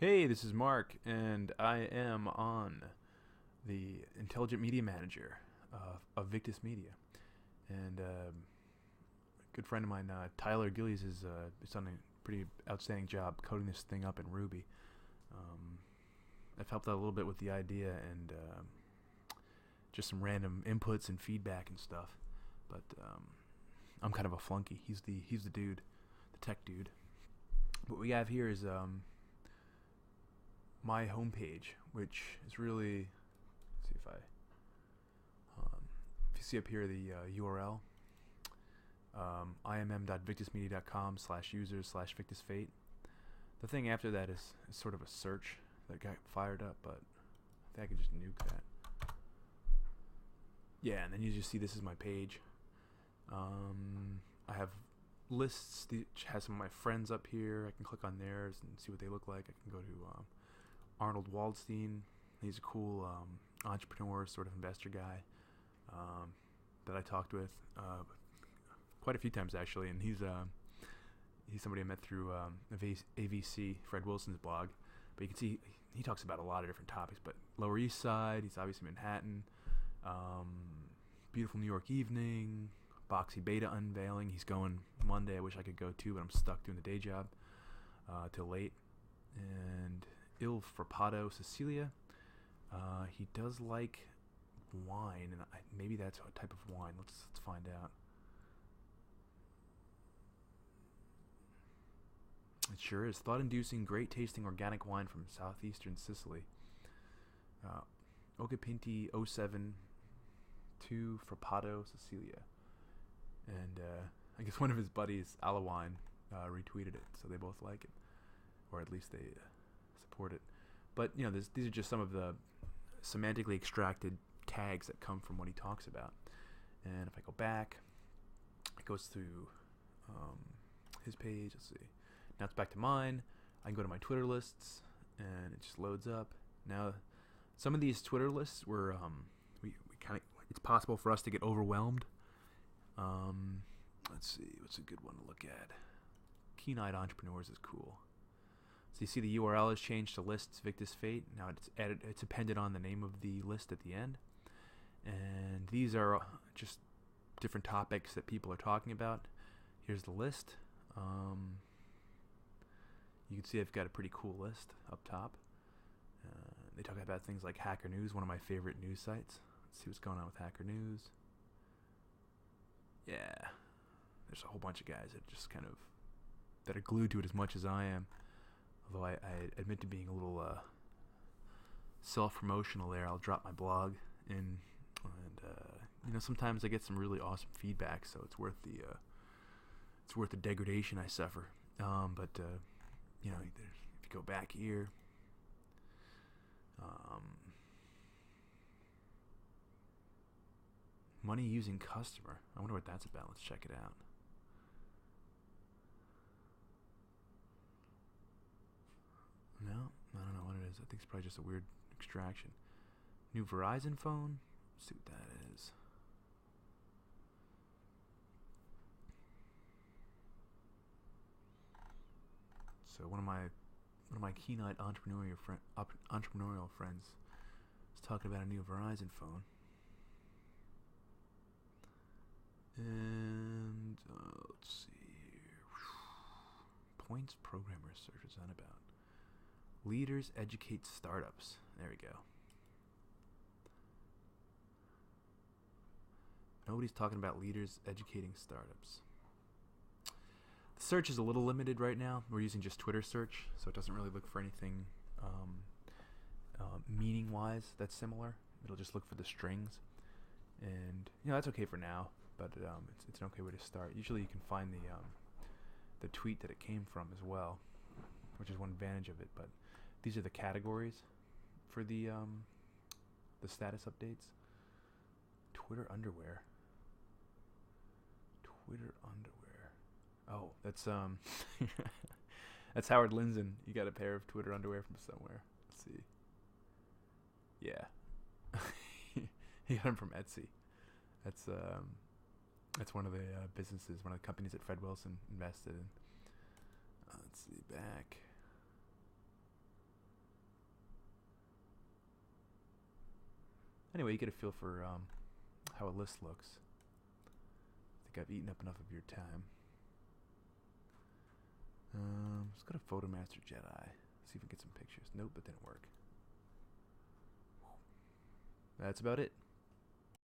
Hey, this is Mark, and I am on the Intelligent Media Manager of Victus Media. And a good friend of mine, Tyler Gillies, is done a pretty outstanding job coding this thing up in Ruby. Um, I've helped out a little bit with the idea and just some random inputs and feedback and stuff. But I'm kind of a flunky. He's the dude, the tech dude. What we have here is my homepage, which is really, let's see if you see up here the URL, imm.victusmedia.com/users/victusfate. The thing after that is sort of a search that got fired up, but I think I could just nuke that. Yeah, and then you just see this is my page. I have lists that has some of my friends up here. I can click on theirs and see what they look like. I can go to Arnold Waldstein. He's a cool entrepreneur, sort of investor guy that I talked with quite a few times actually, and he's somebody I met through AVC, Fred Wilson's blog. But you can see he talks about a lot of different topics. But Lower East Side, he's obviously Manhattan, beautiful New York evening, Boxy Beta unveiling. He's going Monday. I wish I could go too, but I'm stuck doing the day job till late. And Il Frappato Sicilia. He does like wine, and maybe that's a type of wine. Let's find out. It sure is. Thought-inducing, great-tasting organic wine from southeastern Sicily. Occhipinti 07 to Frappato Sicilia. And I guess one of his buddies, Alawine, retweeted it, so they both like it. Or at least they support it. But, you know, these are just some of the semantically extracted tags that come from what he talks about. And if I go back, it goes through his page. Let's see. Now it's back to mine. I can go to my Twitter lists, and it just loads up. Now, some of these Twitter lists were, we kind of, it's possible for us to get overwhelmed. Let's see, what's a good one to look at? Keen-eyed Entrepreneurs is cool. So you see the URL has changed to lists Victus Fate. Now it's appended on the name of the list at the end. And these are just different topics that people are talking about. Here's the list. You can see I've got a pretty cool list up top. They talk about things like Hacker News, one of my favorite news sites. Let's see what's going on with Hacker News. Yeah, there's a whole bunch of guys that just kind of, that are glued to it as much as I am. Although I admit to being a little self-promotional there. I'll drop my blog in, and sometimes I get some really awesome feedback, so it's worth the degradation I suffer. But if you go back here, money using customer. I wonder what that's about. Let's check it out. No, I don't know what it is. I think it's probably just a weird extraction. New Verizon phone. Let's see what that is. So one of my keen-eyed entrepreneurial friends is talking about a new Verizon phone. And let's see here. Points program research is that about? Leaders educate startups. There we go. Nobody's talking about leaders educating startups. The search is a little limited right now. We're using just Twitter search, so it doesn't really look for anything meaning-wise that's similar. It'll just look for the strings. And, that's okay for now, but it's an okay way to start. Usually you can find the tweet that it came from as well, which is one advantage of it. But these are the categories for the status updates. Twitter underwear. Oh, that's that's Howard Lindzon. You got a pair of Twitter underwear from somewhere. Let's see. Yeah, he got them from Etsy. That's one of the businesses, one of the companies that Fred Wilson invested in. Let's see back. Anyway, you get a feel for how a list looks. I think I've eaten up enough of your time. Let's go to Photomaster Jedi. See if we can get some pictures. Nope, it didn't work. That's about it.